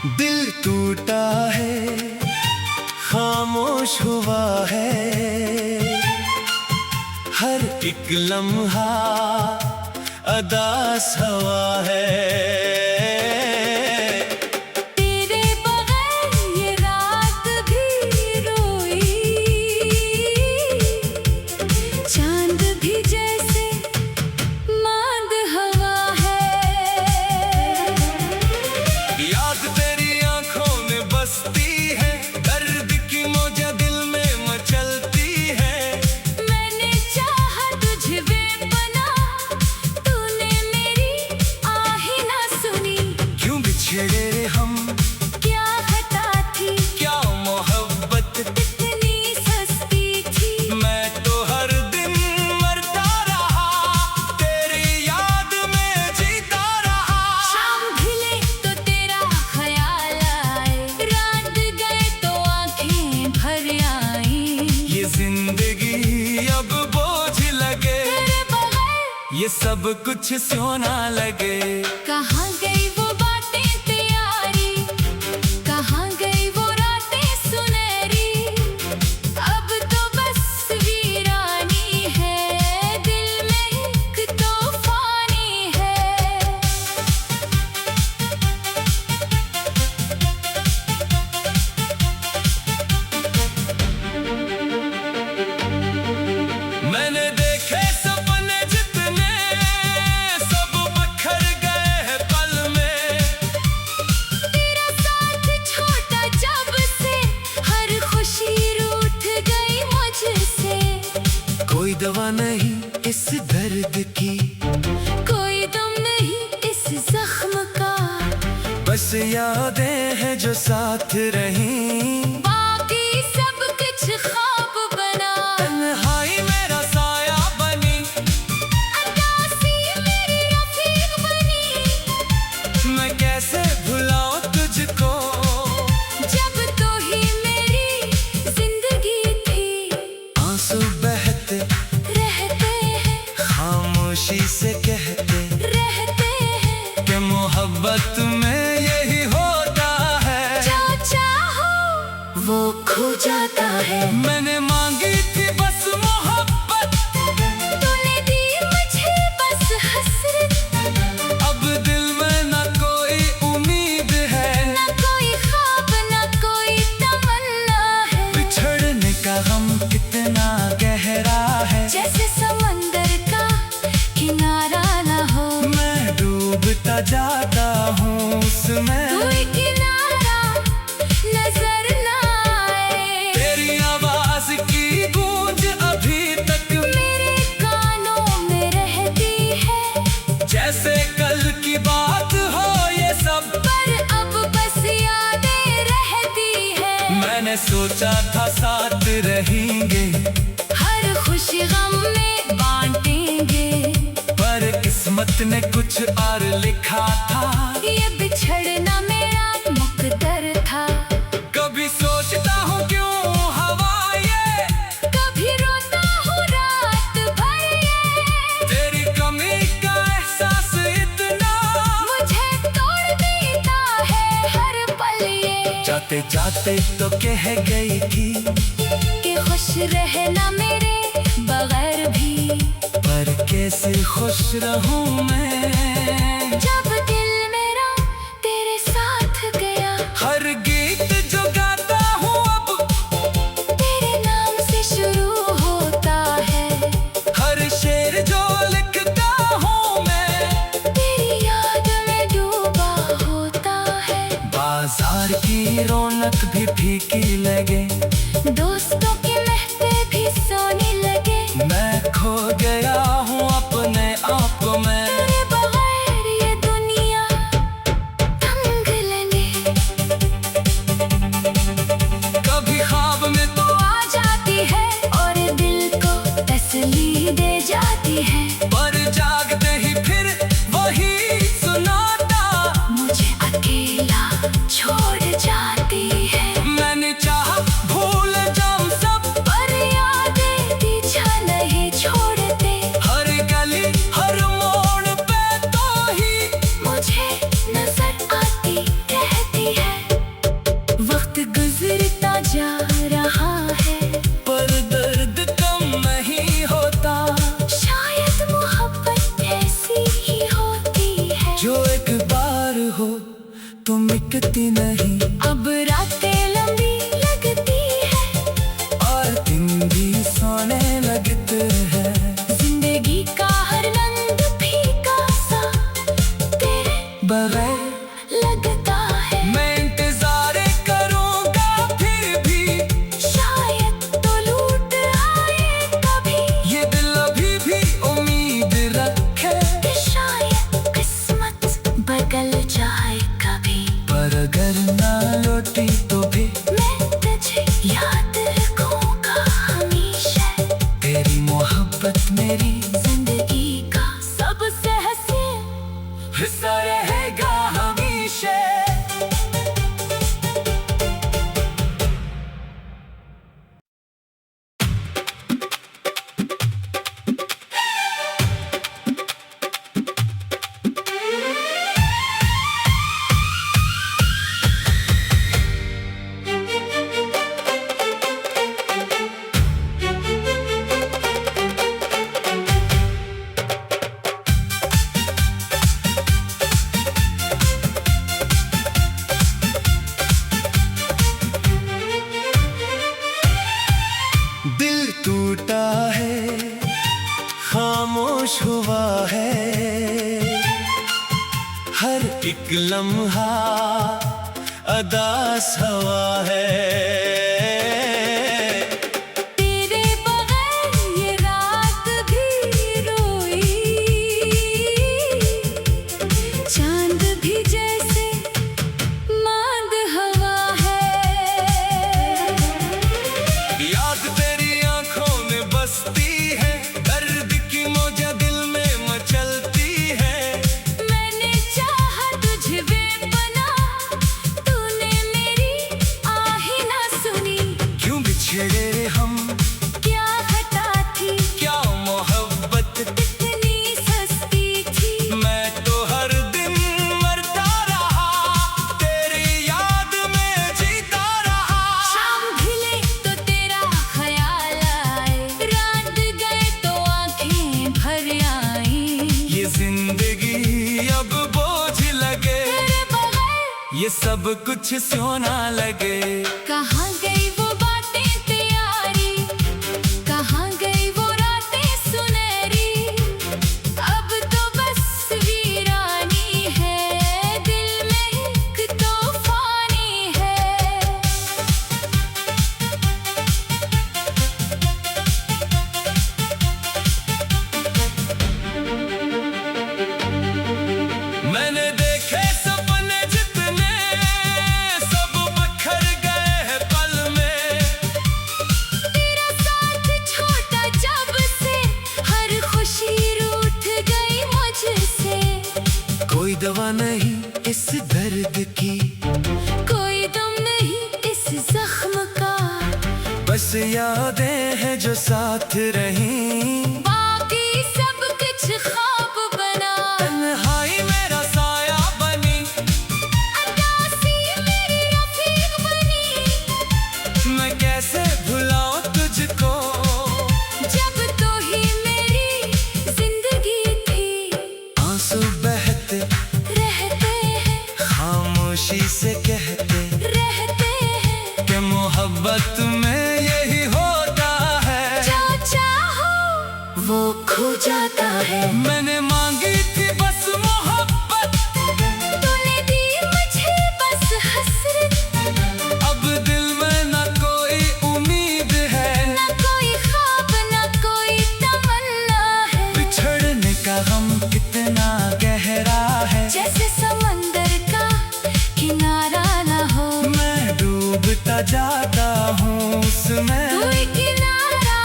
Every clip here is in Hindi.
दिल टूटा है, खामोश हुआ है, हर एक लम्हा अदास हवा है। तेरे बगैर ये रात भी रोई, चांद भी जैसे मांद हवा है। याद तेरी आंखों में बसती है, दर्द की मौजा दिल में मचलती है। मैंने चाहा तुझे बेपना, तूने मेरी आही ना सुनी। क्यों बिछड़े रे हम, क्या खता थी, क्या मोहब्बत इतनी सस्ती थी। मैं तो हर दिन मरता रहा, तेरी याद में जीता रहा। शाम ढले तो तेरा ख्याल आए, रात गए तो आंखें भर आई। ये जिंदगी अब बोझ लगे, तेरे बगैर ये सब कुछ सोना लगे। कहाँ गई वो बातें प्यारी, कहाँ गई वो रातें सुनहरी। अब तो बस वीरानी है, दिल में एक तूफानी है। मैंने देखे सपने जितने, सब बखर गए हैं पल में। तेरा साथ छोटा जब से, हर खुशी रूठ गई मुझसे। कोई दवा नहीं इस दर्द की, कोई दम नहीं इस जख्म का, बस यादें हैं जो साथ रहीं। बाकी सब कुछ ख्वाब बना। तन्हाई मेरा साया बनी, अदासी मेरी रफीक बनी। मैं कैसे भुलाऊं तुझको, जब तो ही मेरी जिंदगी थी। आंसू बहते रहते हैं, खामोशी से कहते रहते हैं। कि मोहब्बत में यही होता है, जो चाहो वो खो जाता है। मैंने मांगी थी बस मोहब्बत, तूने दी मुझे बस हसरत। अब दिल में न कोई उम्मीद है, न कोई ख्वाब न कोई तमन्ना है। बिछड़ने का गम कितना गहरा है। जैसे समंदर का किनारा न हो, मैं डूबता जाता हूँ उसमें, कोई किनारा नजर न आए। तेरी आवाज की गूंज अभी तक मेरे कानों में रहती है, जैसे कल की बात हो ये सब। पर अब बस यादें रहती है। मैंने सोचा था साथ रहेंगे, हर खुशी गम में बांटेंगे, पर किस्मत ने कुछ और लिखा था। ये बिछड़ना मेरा मुकद्दर था। कभी सोचता हूँ क्यों हवा ये, कभी रोता हूँ रात भर ये। तेरी कमी का एहसास इतना, मुझे तोड़ देता है हर पल ये। जाते जाते तो कह गई थी कि खुश रहना मेरे बगैर भी, पर कैसे खुश रहूं मैं जब दिल मेरा तेरे साथ गया। हर गीत जो गाता हूँ अब तेरे नाम से शुरू होता है, हर शेर जो लिखता हूँ मैं तेरी याद में डूबा होता है। बाजार की रौनक भी फीकी लगे, दोस्तों की महफिल भी सोने लगे। मैं खो गया हूँ अपने आप में। तेरे बगैर ये दुनिया तंग लगे। कभी ख्वाब में तो आ जाती है और दिल को तसल्ली दे जाती है। पर जागते ही फिर वही सुनाता, मुझे अकेला छोड़ जाती है। मैंने चाहा भूल जाऊं सब, पर यादें पीछा नहीं छोड़ते। हर गली हर मोड़ मिटती नहीं, अब रातें लंबी लगती है और दिन भी सोने लगते हैं। जिंदगी का हर रंग फीका सा तेरे बगैर लगता है। मैं इंतजार करूंगा फिर भी शायद तो लूट आए कभी, ये दिल अभी भी उम्मीद रखे। कि शायद किस्मत बदल जाए कभी। पर अगर ना लौटी तो भी मैं तुझे याद रखूंगा हमेशा। तेरी मोहब्बत मेरी जिंदगी का सबसे हसीन हिस्सा रहेगा हमेशा। दिल टूटा है, खामोश हुआ है, हर एक लम्हा अदास हवा है। तेरे बगैर ये रात भी रोई, चांद भी जैसे मांद हवा है। याद तेरी आंखों में बसती है, दर्द की मौजा दिल में मचलती है। मैंने चाहा तुझे बेपना, तूने मेरी आही ना सुनी। क्यों बिछड़े हम, क्या खता थी, क्या मोहब्बत, इतनी सस्ती थी। मैं तो हर दिन मरता रहा, तेरी याद में जीता रहा। शाम ढले तो तेरा ख्याल आए, रात गए तो आंखें भर आई। ये जिंदगी अब बोझ लगे, तेरे बगैर ये सब कुछ सोना लगे। कहाँ गई वो बातें प्यारी, कहाँ गई वो रातें सुनहरी। अब तो बस वीरानी है, दिल में एक तूफानी है। मैंने देखे सपने जितने, सब बखर गए हैं पल में। तेरा साथ छोटा जब से, हर खुशी रूठ गई मुझसे। कोई दवा नहीं इस दर्द की, कोई दम नहीं इस जख्म का, बस यादें हैं जो साथ रहीं। बाकी सब कुछ ख्वाब बना। तन्हाई मेरा साया बनी, अदासी मेरी रफीक बनी। मैं कैसे भुलाऊं तुझको, जब तो ही मेरी जिंदगी थी। आंसू बहते रहते हैं, खामोशी से कहते रहते हैं। कि मोहब्बत में यही होता है, जो चाहो वो खो जाता है। मैंने मांगी थी बस मोहब्बत, तूने दी मुझे बस हसरत। अब दिल में न कोई उम्मीद है, न कोई ख्वाब न कोई तमन्ना है। बिछड़ने का गम कितना गहरा है। जैसे समंदर का किनारा न हो, मैं डूबता जाता हूँ उसमें, कोई किनारा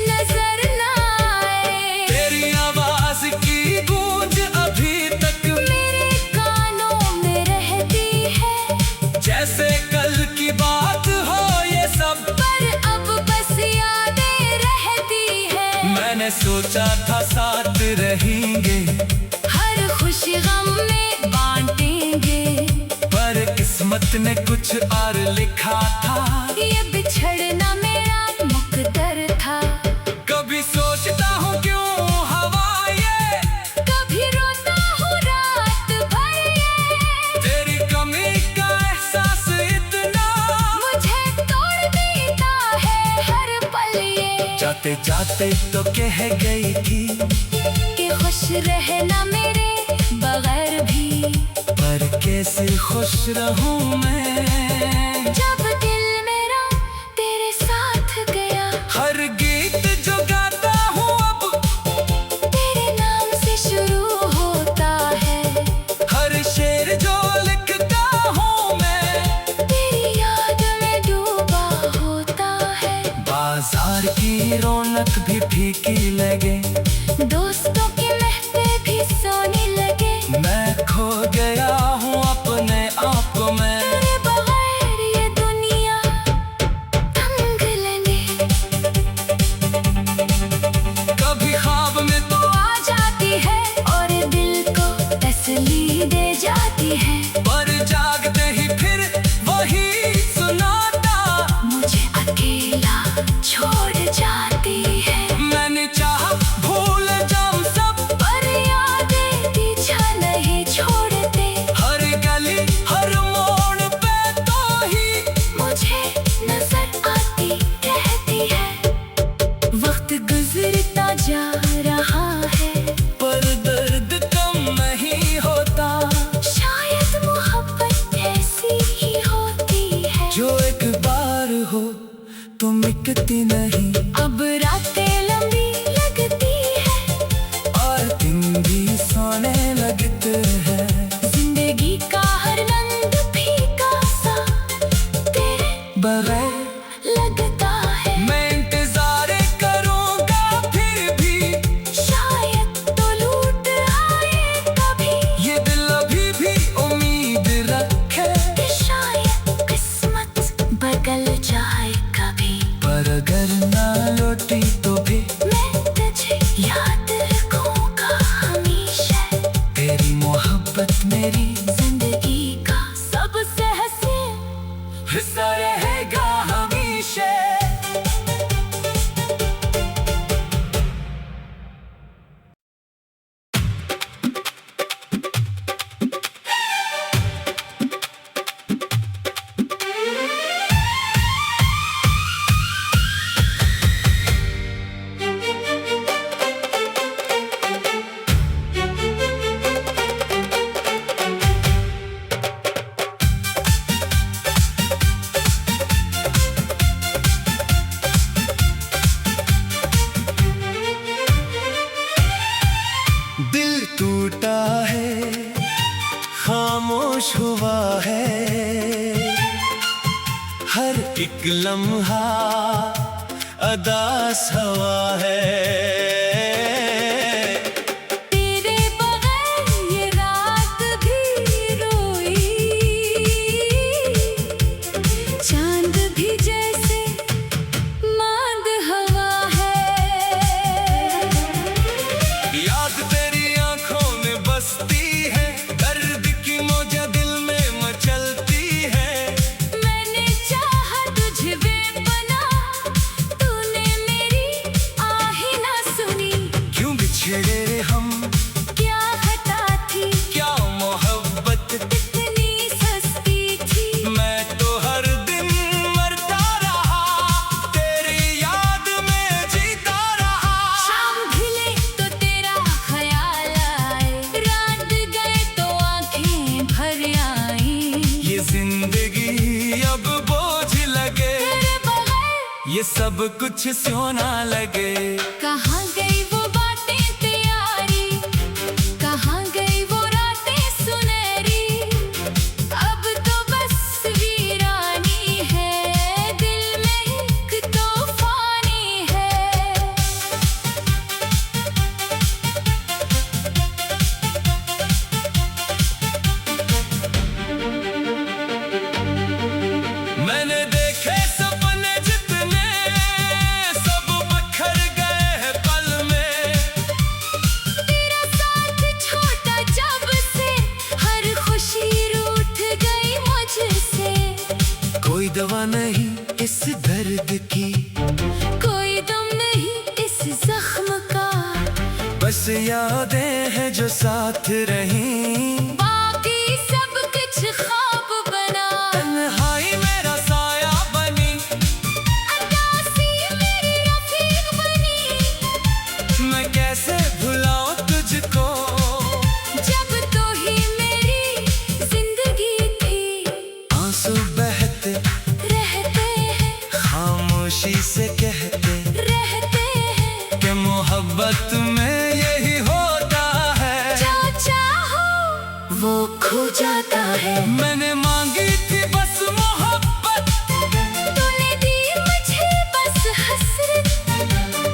नजर न आए। तेरी आवाज की गूंज अभी तक मेरे कानों में रहती है, जैसे कल की बात हो ये सब। पर अब बस यादें रहती है। मैंने सोचा था साथ रहेंगे, हर खुशी गम में बांटेंगे, पर किस्मत ने कुछ और लिखा था। ये बिछड़ना मेरा मुकद्दर था। कभी सोचता हूँ क्यों हवा ये, कभी रोता हूँ रात भर ये। तेरी कमी जाते जाते तो कह गई थी कि खुश रहना मेरे बगैर भी। पर कैसे खुश रहूं मैं जब दिल मेरा तेरे साथ गया। हर गीत जो गाता हूँ अब तेरे नाम से शुरू होता है। हर शेर जो लिखता हूँ मैं तेरी याद में डूबा होता है। बाजार की रौनक भी फीकी लगे, दोस्तों की महफिल भी सोने लगे। मैं खो गया हूँ अपने आप में। तेरे बगैर ये दुनिया तंग लगे। कभी ख्वाब में तो आ जाती है और दिल को तसल्ली दे जाती है। पर जागते ही फिर वही सुनाता मुझे अकेला छोड़ जाती है। मैंने चाहा भूल जाऊं सब, पर यादें पीछा नहीं छोड़ते। हर गली हर मोड़ पे तो ही मुझे नजर आती रहती है। वक्त गुजरता जा रहा है, पर दर्द कम नहीं होता। शायद मोहब्बत ऐसी ही होती है जो एक बार हो तो मिटती नहीं, अब रातें लंबी लगती है और दिन भी सोने लगते हैं। जिंदगी का हर रंग फीका सा तेरे बगैर लगता है। मैं इंतजार करूंगा फिर भी शायद तो लूट आए कभी। ये दिल अभी भी उम्मीद रखे, कि शायद किस्मत बदल जाए कभी। पर अगर ना लौटी तो भी मैं तुझे याद रखूंगा हमेशा। तेरी मोहब्बत मेरी जिंदगी का सबसे हसीन हिस्सा रहेगा हमेशा। दिल टूटा है, खामोश हुआ है, हर एक लम्हा अदास हवा है। तेरे बगैर ये रात भी रोई। चांद भी जैसे मांद हवा है। याद तेरी आंखों में बसती है, दर्द की मौजा दिल में मचलती है। मैंने चाहा तुझे बेपना, तूने मेरी आही ना सुनी। क्यों बिछड़े हम, क्या खता थी, क्या मोहब्बत, इतनी सस्ती थी। मैं तो हर दिन मरता रहा, तेरी याद में जीता रहा। शाम ढले तो तेरा ख्याल आए, रात गए तो आंखें भर आई। ये जिंदगी अब बोझ लगे, तेरे बगैर ये सब कुछ सोना लगे। कहाँ गई वो बातें प्यारी, कहाँ गई वो रातें सुनहरी। अब तो बस वीरानी है, दिल में एक तूफानी है। मैंने देखे सपने जितने, सब बखर गए हैं पल में। तेरा साथ छोटा जब से, हर खुशी रूठ गई मुझसे। कोई दवा नहीं इस दर्द की, कोई दम नहीं इस जख्म का। बस यादें हैं जो साथ रहीं। बाकी सब कुछ ख्वाब बना। तन्हाई मेरा साया बनी, अदासी मेरी रफीक बनी। मोहब्बत में यही होता है, जो चाहो वो खो जाता है। मैंने मांगी थी बस मोहब्बत, तूने दी मुझे बस हसरत,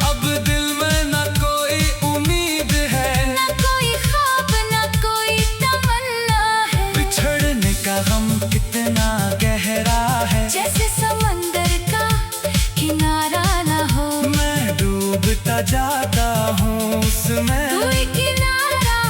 अब दिल में न कोई उम्मीद है, न कोई ख्वाब न कोई तमन्ना है। बिछड़ने का गम कितना गहरा है, जैसे समंदर का किनारा न हो, मैं डूबता जाता हूँ उसमें, कोई किनारा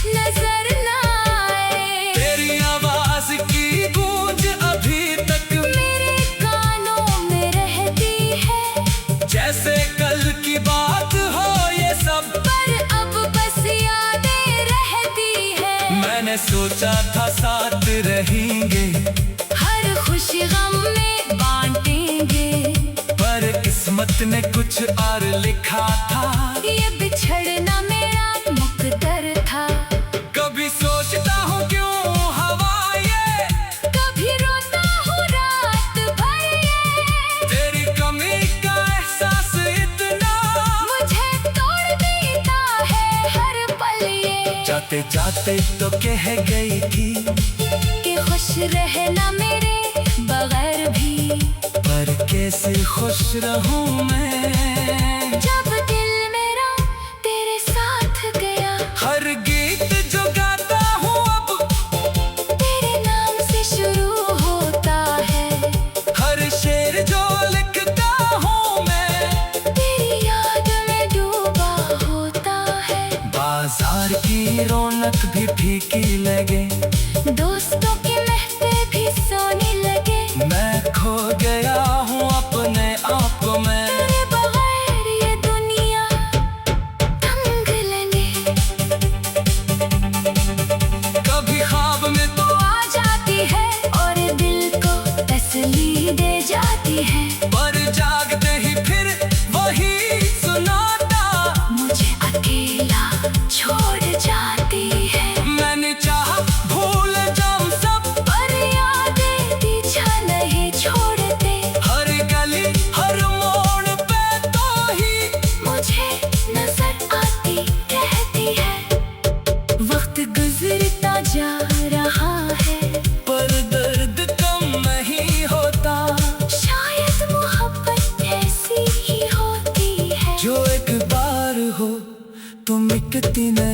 नजर न आए। तेरी आवाज की गूंज अभी तक मेरे कानों में रहती है, जैसे कल की बात हो ये सब, पर अब बस यादें रहती है। मैंने सोचा था साथ रहेंगे, हर खुशी गम में बांटेंगे, पर किस्मत ने कुछ और लिखा था, ये बिछड़ना मेरा मुकद्दर था। कभी सोचता हूँ क्यों हवा ये, कभी रोता हूँ रात भर ये, तेरी कमी का एहसास इतना, मुझे तोड़ देता है हर पल ये। जाते जाते तो कह गई थी कि खुश रहना मेरे बगैर भी, पर कैसे खुश रहूं मैं, जब दिल मेरा तेरे साथ गया। हर गीत जो गाता हूँ अब तेरे नाम से शुरू होता है, हर शेर जो लिखता हूँ मैं, तेरी याद में डूबा होता है। बाजार की रौनक भी फीकी लगे, दोस्तों की महफिल भी सोने लगे, मैं खो गया हूँ अपने आप में, तेरे बगैर ये दुनिया तंग लगे। कभी ख्वाब में तो आ जाती है और दिल को तसल्ली दे जाती है, पर जागते ही फिर वही सुनाता, मुझे अकेला छोड़ जाती है। मैंने चाहा भूल जाऊं सब, पर यादें पीछा नहीं छोड़ते, हर गली हर मोड़ पे तो ही मुझे नजर आती रहती है। वक्त गुजरता जा रहा है, पर दर्द कम नहीं होता, शायद मोहब्बत ऐसी ही होती है। जो एक बार हो तो मिटती नहीं।